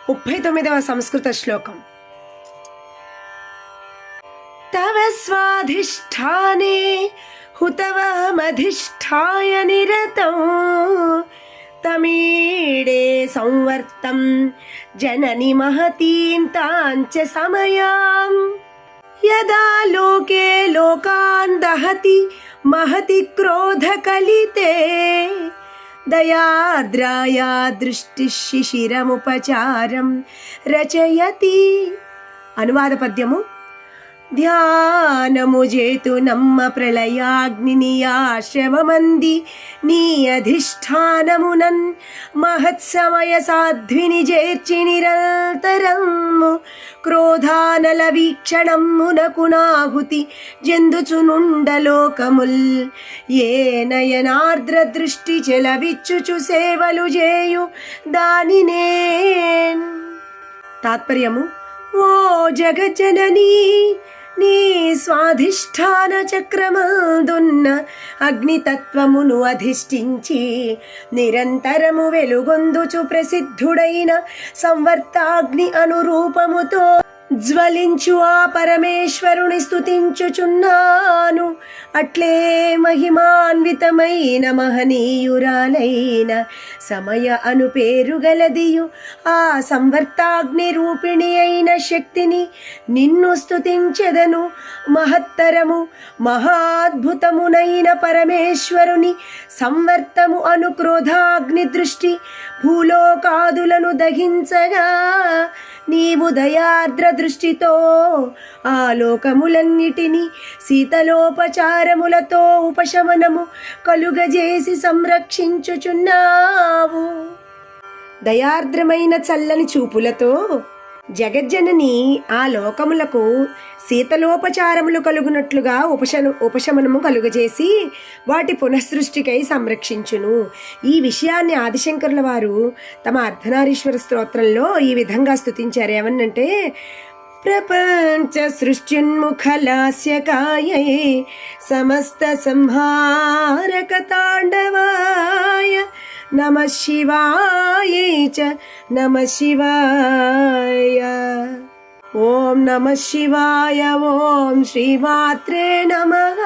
39వ సంస్కృత శ్లోకం. తవ స్వాధిష్ఠానే హుతవమధిష్ఠాయ నిరతం తమీడే సంవర్తం జనని మహతీం తాంచ సమయాం యదా లోకే లోకాన్ దహతి మహతి క్రోధకలితే దయార్ద్రాయా దృష్టి శిశిరముపచారం రచయతి. అనువాద పద్యము. ధ్యానము జేతు నమ్మ ప్రళయాగ్నియాశ్రమమంది నీ అధిష్టానమునన్ మహత్సమయ సాధ్విని చేర్చి నిరంతరము క్రోధానల వీక్షణమునకునాహుతి జందుచునుండలోకముల్ ఏ నయనార్ద్ర దృష్టి చెలవిచ్చుచు సేవలు చేయు దానినే. తాత్పర్యము. ఓ జగజ్జననీ, నీ స్వాధిష్ఠాన చక్రమందున్న అగ్నితత్వమును అధిష్ఠించి నిరంతరము వెలుగొందుచు ప్రసిద్ధుడైన సంవర్తాగ్ని అనురూపముతో జ్వలించు ఆ పరమేశ్వరుని స్తుతించుచున్నాను. అట్లే మహిమాన్వితమైన మహనీయురాలైన సమయ అను పేరు గలదియు ఆ సంవర్తాగ్ని రూపిణి అయిన శక్తిని నిన్ను స్తుతించెదను. మహత్తరము మహాద్భుతమునైన పరమేశ్వరుని సంవర్తము అను క్రోధాగ్ని దృష్టి భూలోకాదులను దహించగా నీవు దయార్ద్ర దృష్టితో ఆ లోకములన్నిటినీ శీతలోపచారములతో ఉపశమనము కలుగజేసి సంరక్షించుచున్నావు. దయార్ద్రమైన చల్లని చూపులతో జగజ్జనని ఆ లోకములకు శీతలోపచారములు కలుగునట్లుగా ఉపశమనము కలుగజేసి వాటి పునఃసృష్టికై సంరక్షించును. ఈ విషయాన్ని ఆదిశంకరుల వారు తమ అర్ధనారీశ్వర స్తోత్రంలో ఈ విధంగా స్తుతించారు. ఏమన్నంటే, ప్రపంచ సృష్ట్యున్ముఖలాస్యకాయై సమస్త సంహారక తాండవాయ నమః శివాయై చ నమః శివాయ. ఓం నమః శివాయ. ఓం శ్రీమాత్రే నమః.